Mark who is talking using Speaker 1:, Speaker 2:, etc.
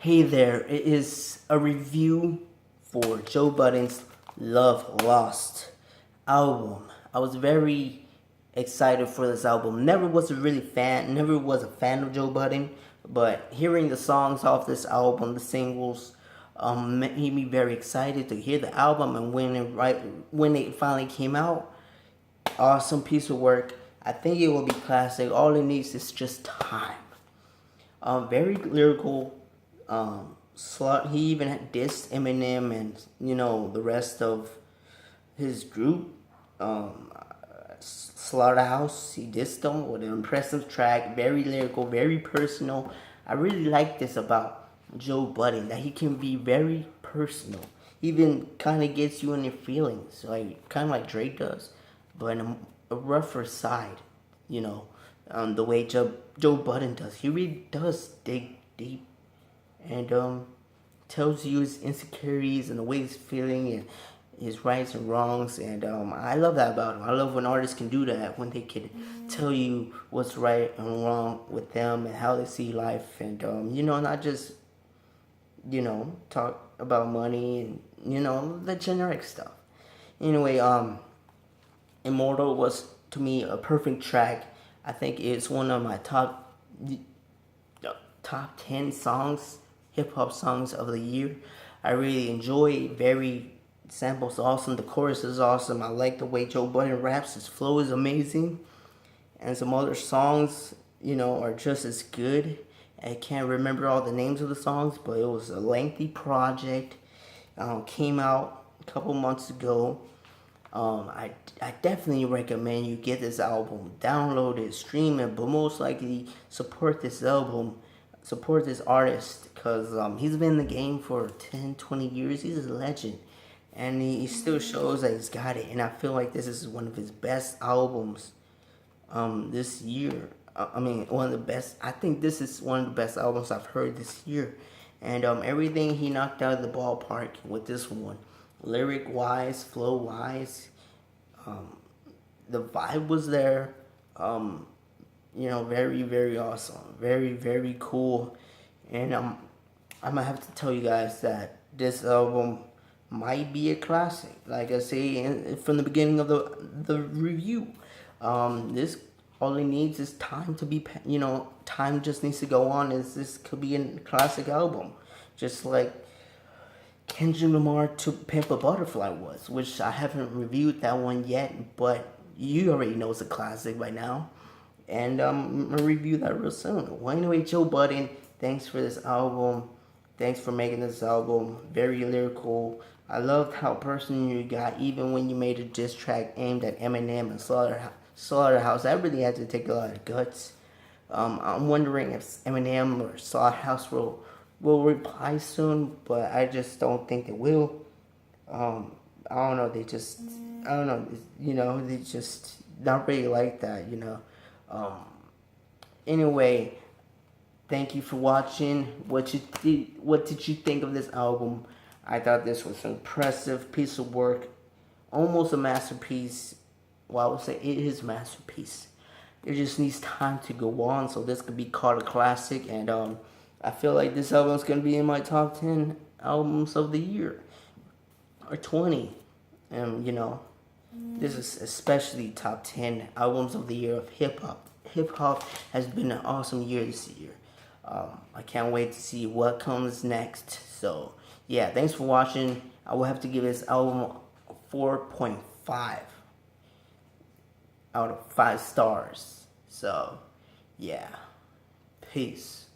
Speaker 1: Hey there, it is a review for Joe Budden's Love Lost album. I was very excited for this album. Never was a fan of Joe Budden, but hearing the songs off this album, the singles, made me very excited to hear the album. And when it finally came out, awesome piece of work. I think it will be classic. All it needs is just time. Very lyrical. He even had dissed Eminem and the rest of his group. Slaughterhouse, he dissed them with an impressive track. Very lyrical, very personal. I really like this about Joe Budden, that he can be very personal. Even kind of gets you in your feelings, like kind of like Drake does, but in a rougher side. The way Joe Budden does. He really does dig deep and tells you his insecurities and the way he's feeling and his rights and wrongs. And I love that about him. I love when artists can do that, when they can tell you what's right and wrong with them and how they see life, and not just talk about money and the generic stuff. Anyway, Immortal was to me a perfect track. I think it's one of my top 10 songs, hip hop songs of the year. I really enjoy it. Very samples awesome. The chorus is awesome. I like the way Joe Budden raps. His flow is amazing. And some other songs, are just as good. I can't remember all the names of the songs, but it was a lengthy project. Came out a couple months ago. I definitely recommend you get this album, download it, stream it, but most likely support this album, support this artist, because he's been in the game for 10, 20 years. He's a legend, and he still shows that he's got it, and I feel like this is one of his best albums this year. One of the best. I think this is one of the best albums I've heard this year, and everything he knocked out of the ballpark with this one. Lyric wise, flow wise, the vibe was there. Very, very awesome, very, very cool. And I'm gonna have to tell you guys that this album might be a classic. Like I say from the beginning of the review, this all it needs is time to be. Time just needs to go on. This could be a classic album, just like Kendrick Lamar to Pimp a Butterfly was, which I haven't reviewed that one yet, but you already know it's a classic by now. And I'm gonna review that real soon. Well, anyway, Joe Budden, thanks for this album. Thanks for making this album. Very lyrical. I loved how personal you got, even when you made a diss track aimed at Eminem and Slaughterhouse. That really had to take a lot of guts. I'm wondering if Eminem or Slaughterhouse will reply soon, but I just don't think they will. I don't know. They just not really like that. Anyway, thank you for watching. What did you think of this album? I thought this was an impressive piece of work, almost a masterpiece. Well, I would say it is a masterpiece. It just needs time to go on, so this could be called a classic. And I feel like this album is going to be in my top 10 albums of the year, or 20. And this is especially top 10 albums of the year of hip hop. Hip hop has been an awesome year this year. I can't wait to see what comes next. So yeah, thanks for watching. I will have to give this album 4.5 out of 5 stars. So yeah, peace.